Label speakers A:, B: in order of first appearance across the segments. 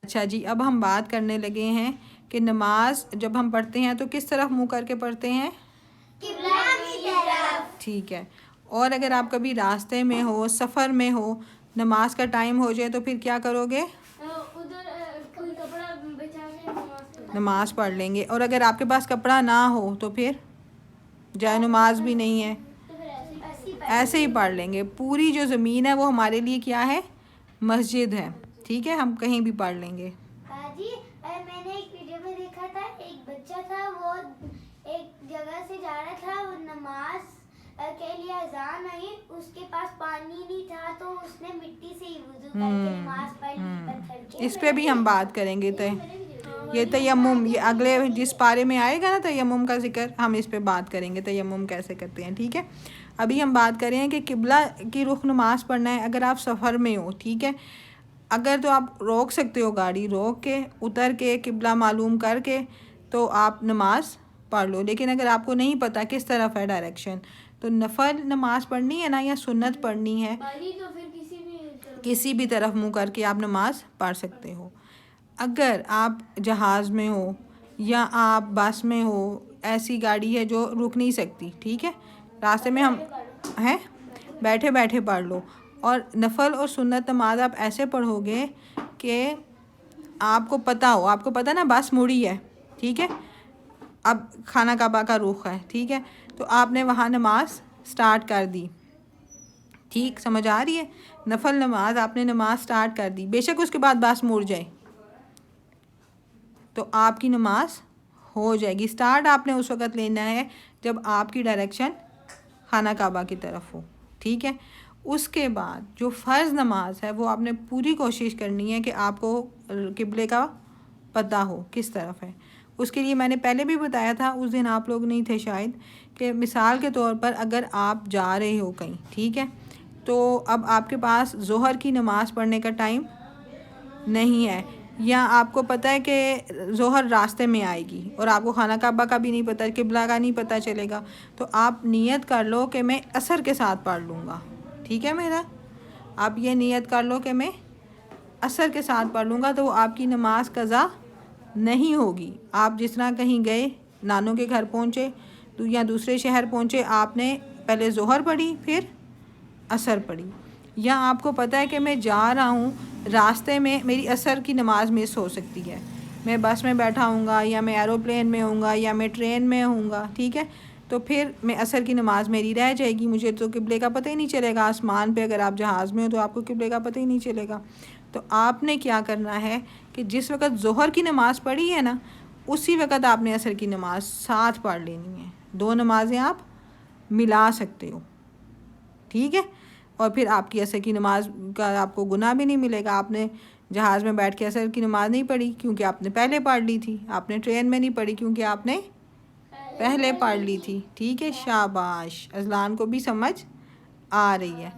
A: अच्छा जी, अब हम बात करने लगे हैं कि नमाज जब हम पढ़ते हैं तो किस तरफ मुंह करके पढ़ते हैं?
B: किबला की तरफ।
A: ठीक है। और अगर आप कभी रास्ते में हो, सफ़र में हो, नमाज का टाइम हो जाए तो फिर क्या करोगे?
B: उधर कोई कपड़ा बचा के
A: नमाज पढ़ लेंगे। और अगर आपके पास कपड़ा ना हो तो फिर जाए नमाज भी नहीं है,
B: तो फिर
A: ऐसे ही पढ़ लेंगे। पूरी जो ज़मीन है वो हमारे लिए क्या है? मस्जिद है। ठीक है, हम कहीं भी पढ़ लेंगे।
B: जी मैंने एक वीडियो में देखा था, एक बच्चा था, वो एक जगह से जा रहा था, वो नमाज के लिए अजान आई, उसके पास पानी नहीं था तो उसने मिट्टी से ही वुजू करके नमाज पढ़ ली पत्थर के।
A: इस पे भी हम बात करेंगे। ये तयम्मुम, ये अगले जिस पारे में आएगा ना तयम्मुम का जिक्र, हम इस पे बात करेंगे तयम्मुम कैसे करते हैं। ठीक है, अभी हम बात करें कि किबला की रुख नमाज पढ़ना है अगर आप सफ़र में हो। ठीक है, अगर तो आप रोक सकते हो, गाड़ी रोक के उतर के किबला मालूम करके तो आप नमाज पढ़ लो। लेकिन अगर आपको नहीं पता किस तरफ है डायरेक्शन, तो नफल नमाज पढ़नी है ना या सुन्नत पढ़नी है,
B: तो फिर
A: किसी भी तरफ मुँह करके आप नमाज पढ़ सकते हो। अगर आप जहाज़ में हो या आप बस में हो, ऐसी गाड़ी है जो रुक नहीं सकती, ठीक है, रास्ते में हम हैं, बैठे बैठे पढ़ लो। और नफल और सुन्नत नमाज आप ऐसे पढ़ोगे कि आपको पता ना बस मुड़ी है, ठीक है, अब खाना काबा का रुख है, ठीक है, तो आपने वहाँ नमाज स्टार्ट कर दी। ठीक समझ आ रही है? नफल नमाज आपने नमाज स्टार्ट कर दी, बेशक उसके बाद बस मुड़ जाए तो आपकी नमाज हो जाएगी। स्टार्ट आपने उस वक़्त लेना है जब आपकी डायरेक्शन खाना काबा की तरफ हो। ठीक है, उसके बाद जो फ़र्ज़ नमाज है वो आपने पूरी कोशिश करनी है कि आपको किबले का पता हो किस तरफ है। उसके लिए मैंने पहले भी बताया था, उस दिन आप लोग नहीं थे शायद, कि मिसाल के तौर पर अगर आप जा रहे हो कहीं, ठीक है, तो अब आपके पास ज़ोहर की नमाज़ पढ़ने का टाइम नहीं है, या आपको पता है कि ज़ोहर रास्ते में आएगी और आपको खाना काबा का भी नहीं पता, किबला का नहीं पता चलेगा, तो आप नियत कर लो कि मैं असर के साथ पढ़ लूँगा। ठीक है मेरा, आप ये नियत कर लो कि मैं असर के साथ पढ़ लूँगा, तो आपकी नमाज कज़ा नहीं होगी। आप जिस तरह कहीं गए, नानों के घर पहुँचे या दूसरे शहर पहुँचे, आपने पहले ज़ोहर पढ़ी फिर असर पढ़ी, या आपको पता है कि मैं जा रहा हूँ, रास्ते में मेरी असर की नमाज़ मिस हो सकती है, मैं बस में बैठा हूँगा या मैं एरोप्लेन में हूँगा या मैं ट्रेन में हूँगा, ठीक है, तो फिर मैं असर की नमाज़ मेरी रह जाएगी, मुझे तो किबले का पता ही नहीं चलेगा। आसमान पे अगर आप जहाज़ में हो तो आपको किबले का पता ही नहीं चलेगा। तो आपने क्या करना है कि जिस वक़्त ज़ोहर की नमाज़ पढ़ी है ना, उसी वक़्त आपने असर की नमाज़ साथ पढ़ लेनी है। दो नमाज़ें आप मिला सकते हो, ठीक है, और फिर आपकी असर की नमाज का आपको गुनाह भी नहीं मिलेगा। आपने जहाज़ में बैठ के असर की नमाज़ नहीं पढ़ी क्योंकि आपने पहले पढ़ ली थी, आपने ट्रेन में नहीं पढ़ी क्योंकि आपने पहले पढ़ ली थी। ठीक है, शाबाश, अज़लान को भी समझ आ रही है।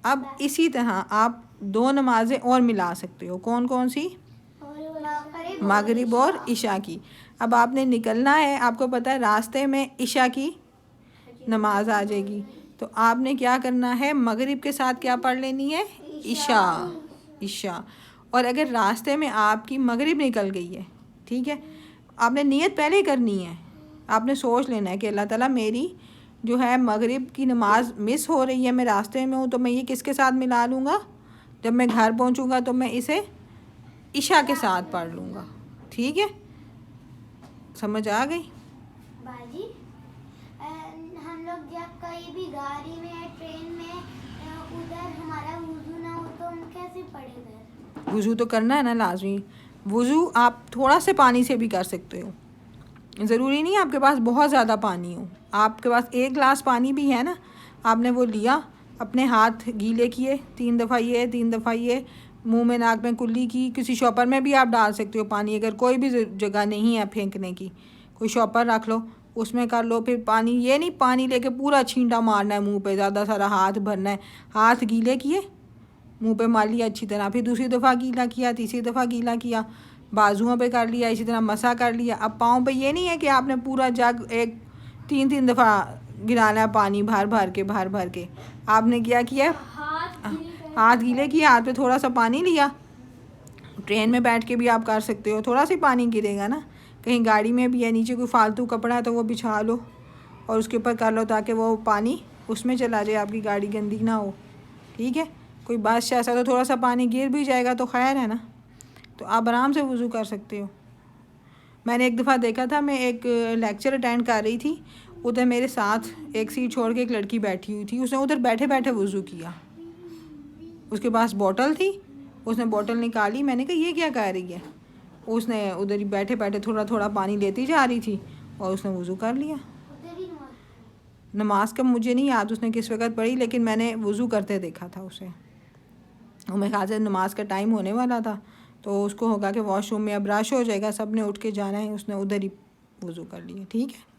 A: अब इसी तरह आप दो नमाज़ें और मिला सकते हो। कौन कौन सी? मगरिब और इशा की। अब आपने निकलना है, आपको पता है रास्ते में इशा की नमाज आ जाएगी, तो आपने क्या करना है, मगरिब के साथ क्या पढ़ लेनी है? इशा। और अगर रास्ते में आपकी मगरिब निकल गई है, ठीक है, आपने नियत पहले करनी है, आपने सोच लेना है कि अल्लाह ताला मेरी जो है मगरिब की नमाज मिस हो रही है, मैं रास्ते में हूँ, तो मैं ये किसके साथ मिला लूँगा? जब मैं घर पहुँचूँगा तो मैं इसे इशा के साथ पढ़ लूँगा। ठीक है, समझ आ गई?
B: बाजी, हम लोग जब कहीं भी गाड़ी में या ट्रेन में उधर हमारा वुजू ना हो तो हम कैसे पढ़ेंगे?
A: वुज़ू तो करना है ना लाजमी। वुज़ू आप थोड़ा से पानी से भी कर सकते हो, ज़रूरी नहीं आपके पास बहुत ज़्यादा पानी हो। आपके पास एक गिलास पानी भी है ना, आपने वो लिया, अपने हाथ गीले किए, 3 दफ़ा ये 3 दफ़ा ये, मुंह में नाक में कुल्ली की। किसी शॉपर में भी आप डाल सकते हो पानी, अगर कोई भी जगह नहीं है फेंकने की, कोई शॉपर रख लो, उसमें कर लो। फिर पानी, ये नहीं पानी लेके पूरा छींटा मारना है मुंह पे, ज़्यादा सारा हाथ भरना है। हाथ गीले किए, मुंह पे मार लिया अच्छी तरह, फिर दूसरी दफ़ा गीला किया, तीसरी दफ़ा गीला किया, बाजुओं पे कर लिया, इसी तरह मसा कर लिया। अब पाँव पे ये नहीं है कि आपने पूरा जग एक 3 दफ़ा गिराना है पानी भर भर के। आपने क्या किया, हाथ गीले किया, हाथ पे थोड़ा सा पानी लिया, ट्रेन में बैठ के भी आप कर सकते हो, थोड़ा सा पानी गिरेगा ना, कहीं गाड़ी में भी है नीचे कोई फालतू कपड़ा है तो वो बिछा लो और उसके ऊपर कर लो ताकि वो पानी उसमें चला जाए, आपकी गाड़ी गंदी ना हो। ठीक है, कोई बस ऐसा तो थोड़ा सा पानी गिर भी जाएगा तो खैर है ना, तो आप आराम से वज़ू कर सकते हो। मैंने एक दफ़ा देखा था, मैं एक लेक्चर अटेंड कर रही थी, उधर मेरे साथ एक सीट छोड़ के एक लड़की बैठी हुई थी, उसने उधर बैठे बैठे वज़ू किया। उसके पास बोतल थी, उसने बोतल निकाली, मैंने कहा ये क्या कर रही है, उसने उधर ही बैठे बैठे थोड़ा थोड़ा पानी लेती जा रही थी और उसने वज़ू कर लिया। नमाज का मुझे नहीं याद उसने किस वक़्त पढ़ी, लेकिन मैंने वज़ू करते देखा था उसे। और मेरे ख्याल से नमाज का टाइम होने वाला था तो उसको होगा कि वॉशरूम में अब रश हो जाएगा, सब ने उठ के जाना है, उसने उधर ही वज़ू कर लिया। ठीक है।